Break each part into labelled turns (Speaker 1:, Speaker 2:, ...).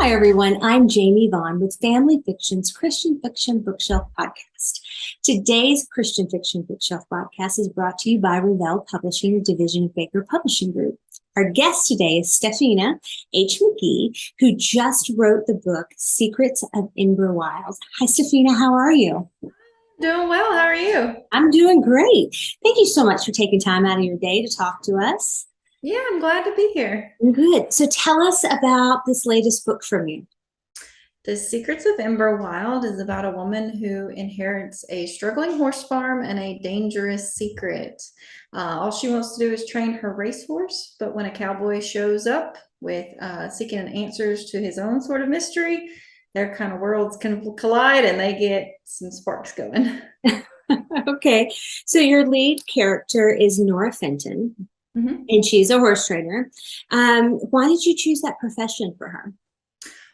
Speaker 1: Hi, everyone. I'm Jamie Vaughn with Family Fiction's Christian Fiction Bookshelf Podcast. Today's Christian Fiction Bookshelf Podcast is brought to you by Revell Publishing, a division of Baker Publishing Group. Our guest today is Stephenia H. McGee, who just wrote the book Secrets of Emberwild. Hi, Stephenia. How are you?
Speaker 2: Doing well. How are you?
Speaker 1: I'm doing great. Thank you so much for taking time out of your day to talk to us.
Speaker 2: Yeah, I'm glad to be here.
Speaker 1: Good. So tell us about this latest book from you.
Speaker 2: The Secrets of Emberwild is about a woman who inherits a struggling horse farm and a dangerous secret. All she wants to do is train her racehorse, but when a cowboy shows up with seeking answers to his own sort of mystery, their kind of worlds can collide and they get some sparks going.
Speaker 1: Okay. So your lead character is Nora Fenton,
Speaker 2: Mm-hmm.
Speaker 1: and she's a horse trainer. Why did you choose that profession for her?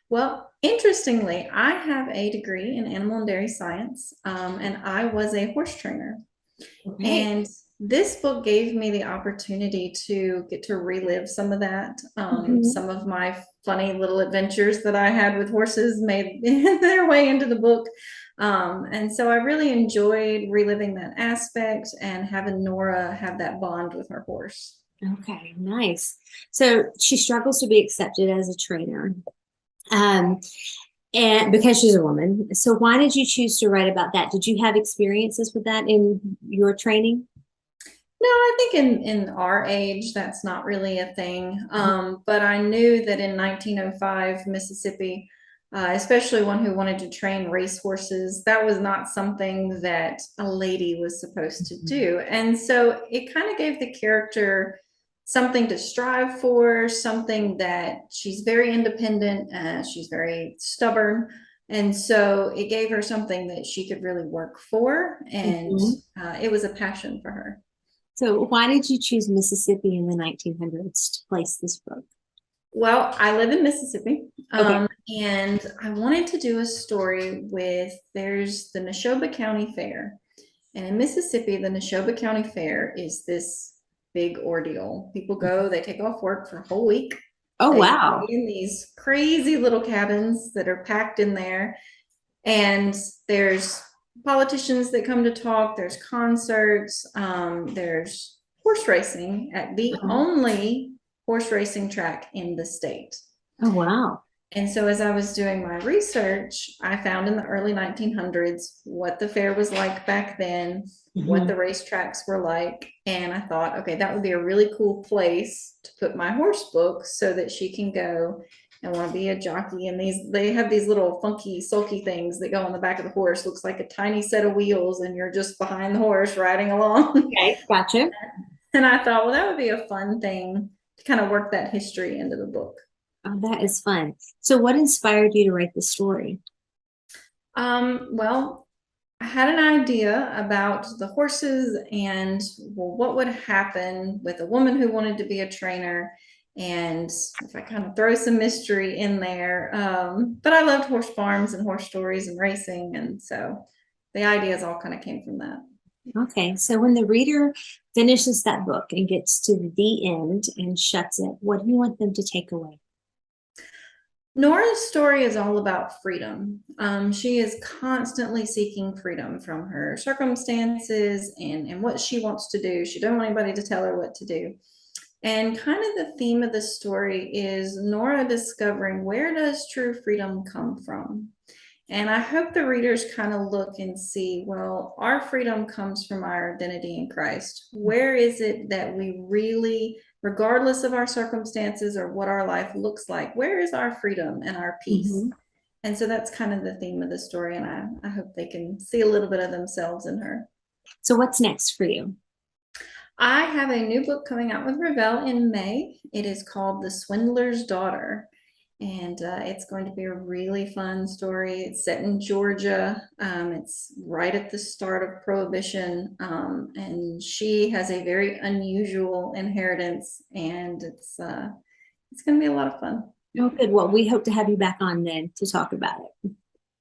Speaker 2: Well, interestingly, I have a degree in animal and dairy science, and I was a horse trainer.
Speaker 1: Okay.
Speaker 2: And this book gave me the opportunity to get to relive some of that.
Speaker 1: Mhm.
Speaker 2: Some of my funny little adventures that I had with horses made their way into the book. And so I really enjoyed reliving that aspect and having Nora have that bond with her horse.
Speaker 1: Okay, nice. So she struggles to be accepted as a trainer, um, and because she's a woman. So why did you choose to write about that? Did you have experiences with that in your training?
Speaker 2: No, I think in our age, that's not really a thing. But I knew that in 1905, Mississippi, especially one who wanted to train racehorses, that was not something that a lady was supposed to do. And so it kind of gave the character something to strive for, something that she's very independent, she's very stubborn. And so it gave her something that she could really work for, and
Speaker 1: Mhm.
Speaker 2: it was a passion for her.
Speaker 1: So why did you choose Mississippi in the 1900s to place this book?
Speaker 2: Well, I live in Mississippi,
Speaker 1: Okay.
Speaker 2: and I wanted to do a story with there's the Neshoba County Fair. And in Mississippi, the Neshoba County Fair is this big ordeal. People go, they take off work for a whole week.
Speaker 1: Oh,
Speaker 2: They stay
Speaker 1: wow.
Speaker 2: in these crazy little cabins that are packed in there. And there's politicians that come to talk, there's concerts, there's horse racing at the
Speaker 1: Uh-huh.
Speaker 2: only horse racing track in the state.
Speaker 1: Oh, wow.
Speaker 2: And so, as I was doing my research, I found in the early 1900s what the fair was like back then, what
Speaker 1: Mhm.
Speaker 2: the racetracks were like. And I thought, okay, that would be a really cool place to put my horse book so that she can go and want to be a jockey. And they have these little funky, sulky things that go on the back of the horse. Looks like a tiny set of wheels, and you're just behind the horse riding along.
Speaker 1: Okay, gotcha.
Speaker 2: And I thought, well, that would be a fun thing to kind of work that history into the book.
Speaker 1: Oh, that is fun. So what inspired you to write the story?
Speaker 2: Well, I had an idea about the horses and well, what would happen with a woman who wanted to be a trainer. And if I kind of throw some mystery in there. But I loved horse farms and horse stories and racing. And so the ideas all kind of came from that.
Speaker 1: Okay, so when the reader finishes that book and gets to the end and shuts it, what do you want them to take away?
Speaker 2: Nora's story is all about freedom. She is constantly seeking freedom from her circumstances and what she wants to do. She doesn't want anybody to tell her what to do. And kind of the theme of the story is Nora discovering where does true freedom come from? And I hope the readers kind of look and see, well, our freedom comes from our identity in Christ. Where is it that we really, regardless of our circumstances or what our life looks like, where is our freedom and our peace?
Speaker 1: Mhm.
Speaker 2: And so that's kind of the theme of the story. And I hope they can see a little bit of themselves in her.
Speaker 1: So what's next for you?
Speaker 2: I have a new book coming out with Revell in May. It is called The Swindler's Daughter. And it's going to be a really fun story. It's set in Georgia. It's right at the start of Prohibition. And she has a very unusual inheritance. And it's going to be a lot of fun.
Speaker 1: Oh, good. Well, we hope to have you back on then to talk about it.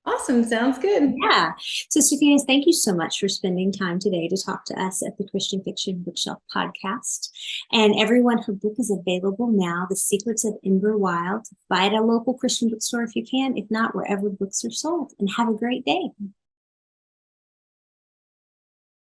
Speaker 2: Awesome. Sounds good.
Speaker 1: Yeah. So, Stephenia, thank you so much for spending time today to talk to us at the Christian Fiction Bookshelf podcast. And everyone, her book is available now, The Secrets of Emberwild. Buy it at a local Christian bookstore if you can. If not, wherever books are sold. And have a great day.